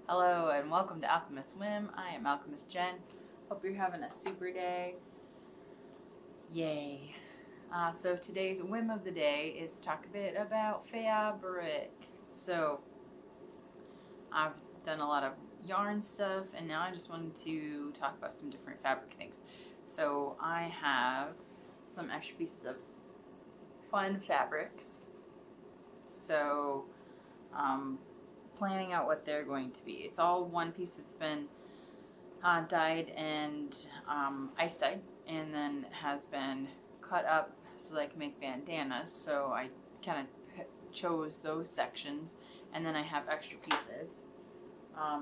Hello and welcome to Alchemist Whim. I am Alchemist Jen. Hope you're having a super day. Yay. So today's whim of the day is to talk a bit about fabric. So I've done a lot of yarn stuff and now I just wanted to talk about some different fabric things. So I have some extra pieces of fun fabrics. So planning out what they're going to be. It's all one piece that's been dyed and ice dyed, and then has been cut up so that I can make bandanas. So I kind of chose those sections, and then I have extra pieces. I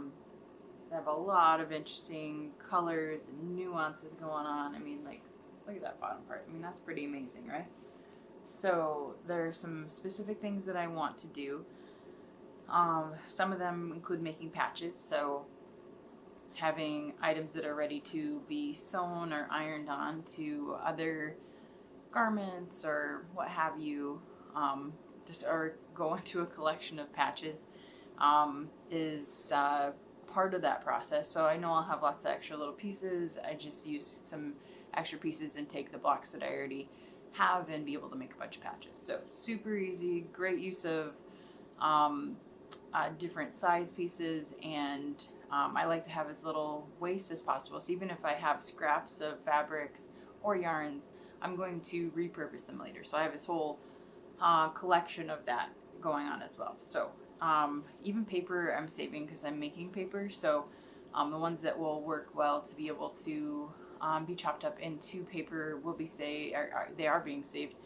have a lot of interesting colors and nuances going on. I mean, like, look at that bottom part. I mean, that's pretty amazing, right? So there are some specific things that I want to do. Some of them include making patches, so having items that are ready to be sewn or ironed on to other garments or what have you, or go into a collection of patches, is part of that process. So I know I'll have lots of extra little pieces. I just use some extra pieces and take the blocks that I already have and be able to make a bunch of patches. So super easy, great use of different size pieces, and I like to have as little waste as possible. So even if I have scraps of fabrics or yarns, I'm going to repurpose them later. So I have this whole collection of that going on as well. So even paper I'm saving because I'm making paper. So the ones that will work well to be able to be chopped up into paper will be they are being saved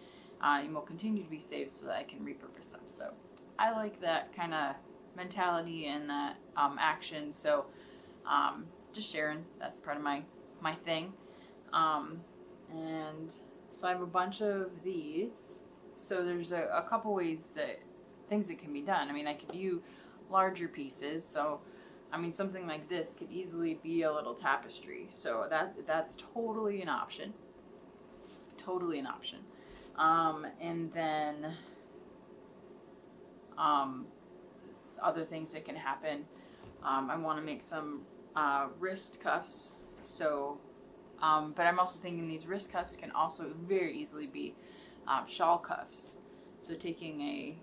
and will continue to be saved so that I can repurpose them. So I like that kind of mentality and that action. So just sharing, that's part of my thing. And so I have a bunch of these. So there's a couple ways that things that can be done. I mean, I could view larger pieces. So I mean, something like this could easily be a little tapestry. So that's totally an option. Totally an option. And then other things that can happen. I want to make some wrist cuffs. So, but I'm also thinking these wrist cuffs can also very easily be shawl cuffs. So taking a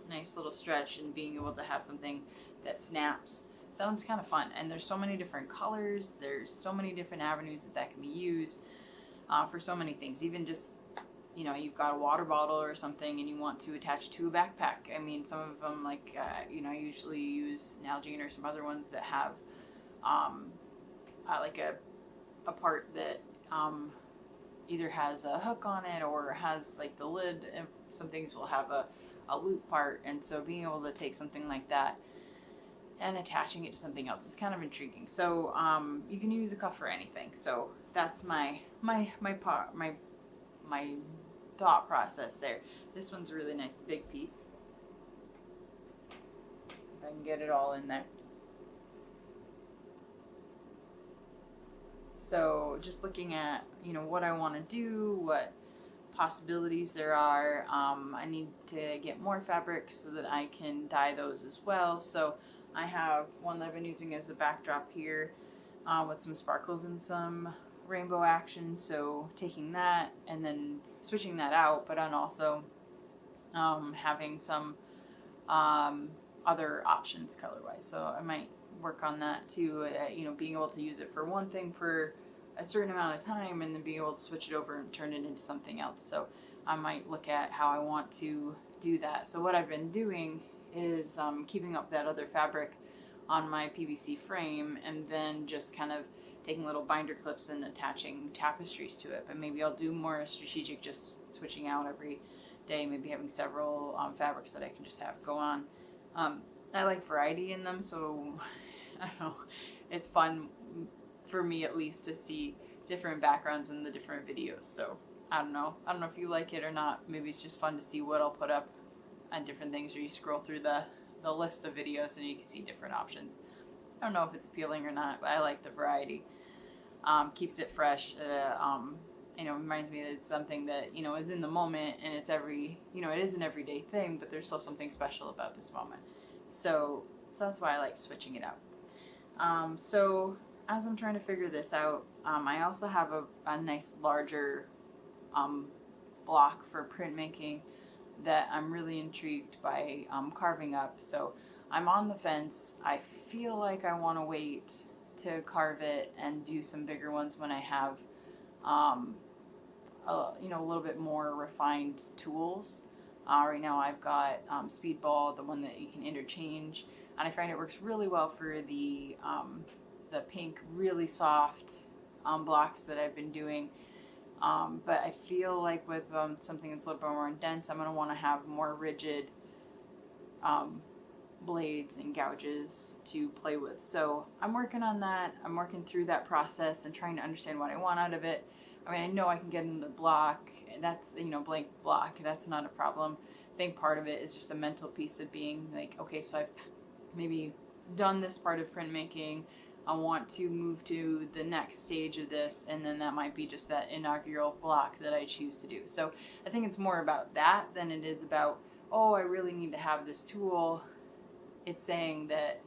nice little stretch and being able to have something that snaps sounds kind of fun. And there's so many different colors. There's so many different avenues that can be used for so many things. Even just, you know, you've got a water bottle or something and you want to attach to a backpack. I mean, some of them, like, you know, I usually use Nalgene or some other ones that have like a part that either has a hook on it or has like the lid, and some things will have a loop part. And so being able to take something like that and attaching it to something else is kind of intriguing. So you can use a cuff for anything. So that's my thought process there. This one's a really nice big piece. If I can get it all in there. So just looking at, you know, what I want to do, what possibilities there are. I need to get more fabric so that I can dye those as well. So I have one that I've been using as a backdrop here with some sparkles and some rainbow action. So taking that and then switching that out, but then also having some other options color-wise. So I might work on that too, you know, being able to use it for one thing for a certain amount of time and then being able to switch it over and turn it into something else. So I might look at how I want to do that. So what I've been doing is keeping up that other fabric on my PVC frame and then just kind of taking little binder clips and attaching tapestries to it. But maybe I'll do more strategic, just switching out every day, maybe having several fabrics that I can just have go on. I like variety in them, so I don't know, it's fun for me at least to see different backgrounds in the different videos. So I don't know if you like it or not. Maybe it's just fun to see what I'll put up on different things, or you scroll through the list of videos and you can see different options. I don't know if it's appealing or not, but I like the variety. Keeps it fresh. You know, reminds me that it's something that, you know, is in the moment, and it is an everyday thing, but there's still something special about this moment. So So that's why I like switching it out. So as I'm trying to figure this out, I also have a nice larger block for printmaking that I'm really intrigued by carving up. So I'm on the fence. I feel like I want to wait to carve it and do some bigger ones when I have a little bit more refined tools. Right now I've got Speedball, the one that you can interchange, and I find it works really well for the pink, really soft blocks that I've been doing. But I feel like with something that's a little bit more dense, I'm going to want to have more rigid blades and gouges to play with. So I'm working on that. I'm working through that process and trying to understand what I want out of it. I mean, I know I can get in the block. That's, blank block. That's not a problem. I think part of it is just a mental piece of being like, okay, so I've maybe done this part of printmaking. I want to move to the next stage of this, and then that might be just that inaugural block that I choose to do. So I think it's more about that than it is about, oh, I really need to have this tool. It's saying that,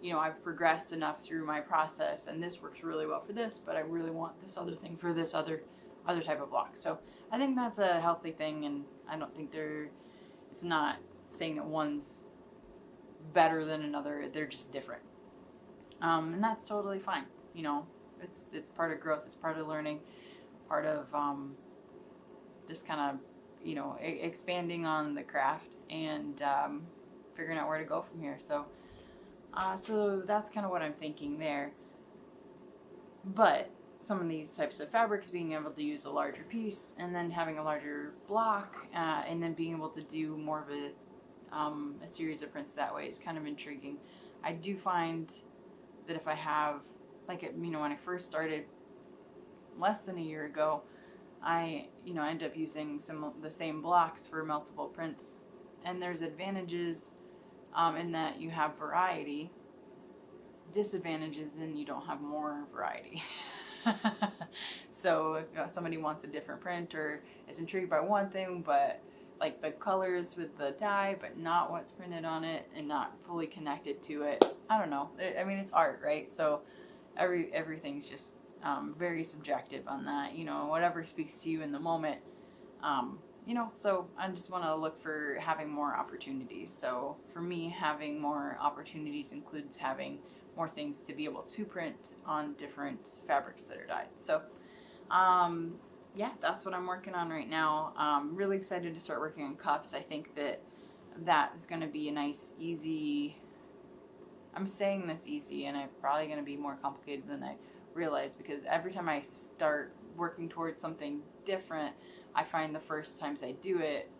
I've progressed enough through my process, and this works really well for this, but I really want this other thing for this other type of block. So I think that's a healthy thing, and I don't think it's not saying that one's better than another. They're just different. And that's totally fine. It's part of growth. It's part of learning, part of just kind of, expanding on the craft and figuring out where to go from here. So that's kind of what I'm thinking there. But some of these types of fabrics, being able to use a larger piece and then having a larger block and then being able to do more of a series of prints that way is kind of intriguing. I do find that if I have, when I first started less than a year ago, I end up using the same blocks for multiple prints, and there's advantages in that you have variety. Disadvantages in you don't have more variety. So if somebody wants a different print or is intrigued by one thing, but like the colors with the dye, but not what's printed on it and not fully connected to it, I don't know. I mean, it's art, right? So everything's just very subjective on that. Whatever speaks to you in the moment. So I just want to look for having more opportunities. So for me, having more opportunities includes having more things to be able to print on different fabrics that are dyed. So yeah, that's what I'm working on right now. I'm really excited to start working on cuffs. I think that is going to be a nice, easy, I'm saying this easy, and it's probably going to be more complicated than I realize, because every time I start working towards something different, I find the first times I do it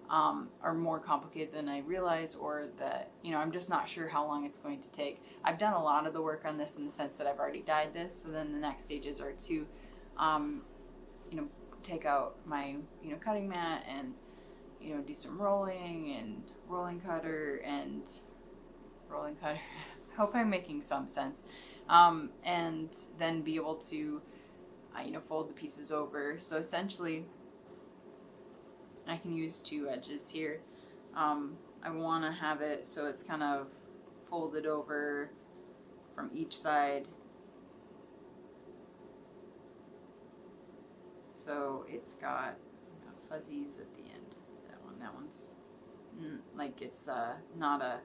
are more complicated than I realize, or that, I'm just not sure how long it's going to take. I've done a lot of the work on this in the sense that I've already dyed this, so then the next stages are to take out my, cutting mat and, do some rolling and rolling cutter. Hope I'm making some sense. And then be able to, fold the pieces over. So essentially, I can use two edges here. I want to have it so it's kind of folded over from each side. So it's got fuzzies at the end. That one's like it's not a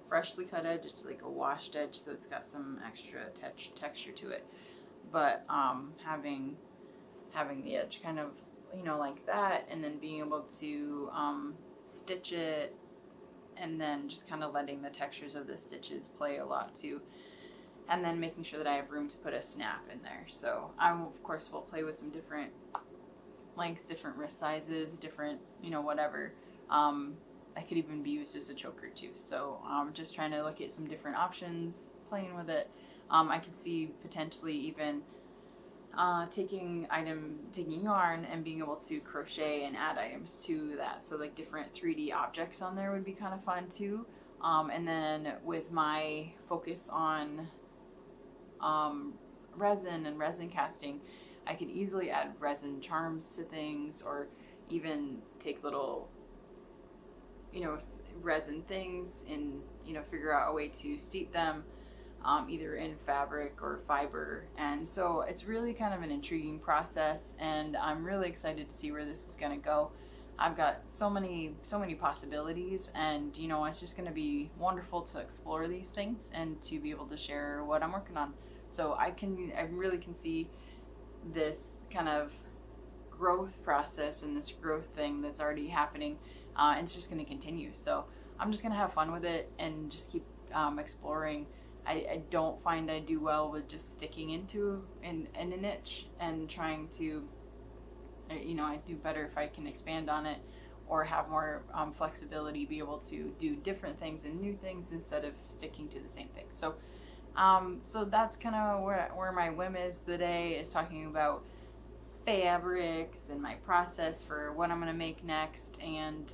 freshly cut edge. It's like a washed edge, so it's got some extra texture to it. But having the edge kind of like that, and then being able to stitch it, and then just kind of letting the textures of the stitches play a lot too. And then making sure that I have room to put a snap in there. So I of course will play with some different lengths, different wrist sizes, different, whatever. That could even be used as a choker too. So I'm just trying to look at some different options, playing with it. I could see potentially even taking yarn and being able to crochet and add items to that. So like different 3D objects on there would be kind of fun too. And then with my focus on resin and resin casting, I could easily add resin charms to things, or even take little resin things and, figure out a way to seat them either in fabric or fiber. And so it's really kind of an intriguing process, and I'm really excited to see where this is going to go. I've got so many possibilities, and it's just going to be wonderful to explore these things and to be able to share what I'm working on. So I really can see this kind of growth process and this growth thing that's already happening, and it's just going to continue. So I'm just going to have fun with it and just keep exploring. I don't find I do well with just sticking into in a niche and trying to, I do better if I can expand on it or have more flexibility, be able to do different things and new things instead of sticking to the same thing. So so that's kind of where my whim is today, is talking about fabrics and my process for what I'm going to make next. And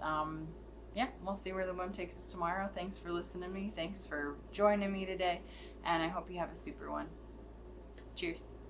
yeah, we'll see where the whim takes us tomorrow. Thanks for listening to me. Thanks for joining me today. And I hope you have a super one. Cheers.